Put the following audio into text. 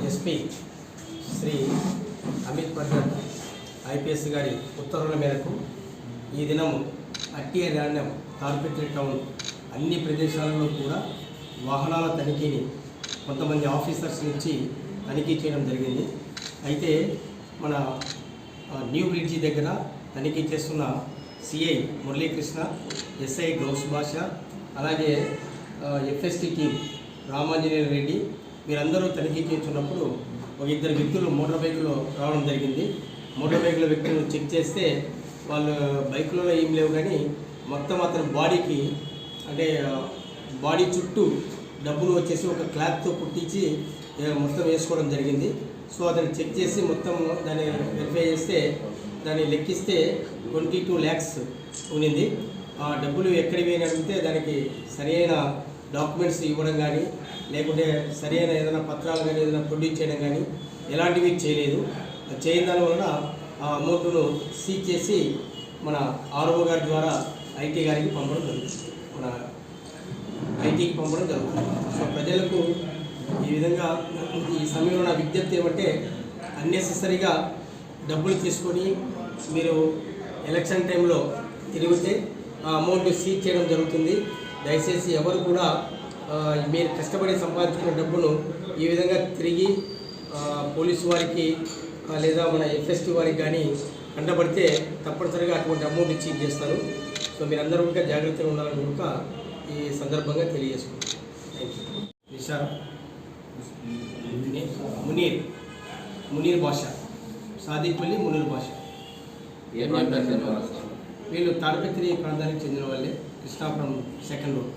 SP Shri Amit భద్రత్ IPS గారి ఉత్తర్వుల మేరకు ఈ దినము అట్టియర్ ర్యాండమ్ తాడిపత్రి టౌన్ అన్ని ప్రదేశాలలో కూడా వాహనాల తనిఖీని కొంతమంది ఆఫీసర్స్ నుంచి తనిఖీ చేయడం జరిగింది. అయితే మన న్యూ బ్రిడ్జి దగ్గర తనిఖీ చేస్తున్న సిఐ మురళీకృష్ణ, ఎస్ఐ గౌస్ భాష, అలాగే ఎఫ్ఎస్టీ టీం రామాంజనేయ రెడ్డి వీరందరూ తనిఖీ చేస్తున్నప్పుడు ఒక ఇద్దరు వ్యక్తులు మోటార్ బైక్లో రావడం జరిగింది. మోటార్ బైక్ల వ్యక్తులను చెక్ చేస్తే వాళ్ళు బైక్లలో ఏం లేవు, కానీ మొత్తం అతని బాడీకి అంటే బాడీ చుట్టూ డబ్బులు వచ్చేసి ఒక క్లాత్తో కుట్టించి మొత్తం వేసుకోవడం జరిగింది. సో అతను చెక్ చేసి మొత్తం దాన్ని వెరిఫై చేస్తే దాన్ని లెక్కిస్తే 22 lakhs ఉన్నింది. ఆ డబ్బులు ఎక్కడికి పోయినా అడిగితే దానికి సరైన డాక్యుమెంట్స్ ఇవ్వడం కానీ, లేకుంటే సరైన ఏదైనా పత్రాలు కానీ ఏదైనా ప్రొడ్యూస్ చేయడం కానీ ఎలాంటివి చేయలేదు. చేయని దానివలన ఆ అమౌంట్ను సీజ్ చేసి మన ఆర్ఓ గారి ద్వారా ఐటీ గారికి పంపడం జరుగుతుంది, మన ఐటీకి పంపడం జరుగుతుంది. సో ప్రజలకు ఈ విధంగా ఈ సమయంలో నా విజ్ఞప్తి ఏమంటే, అన్నెసెసరీగా డబ్బులు తీసుకొని మీరు ఎలక్షన్ టైంలో తిరిగితే ఆ అమౌంట్ సీజ్ చేయడం జరుగుతుంది. దయచేసి ఎవరు కూడా మీరు కష్టపడి సంపాదించుకున్న డబ్బును ఈ విధంగా తిరిగి పోలీసు వారికి లేదా మన ఎఫ్ఎస్టీ వారికి కానీ కంటపడితే తప్పనిసరిగా అటువంటి అమౌంట్ సీజ్ చేస్తారు. సో మీరందరూ కూడా జాగ్రత్తగా ఉండాలని కనుక ఈ సందర్భంగా తెలియజేసుకుంటాం. Thank you. నిషారా, మునీర్ భాష, సాదిక్పల్లి మునీర్ భాష. వీళ్ళు తాడిపత్రి ప్రాంతానికి చెందిన వాళ్ళే, కృష్ణాపురం 2nd road.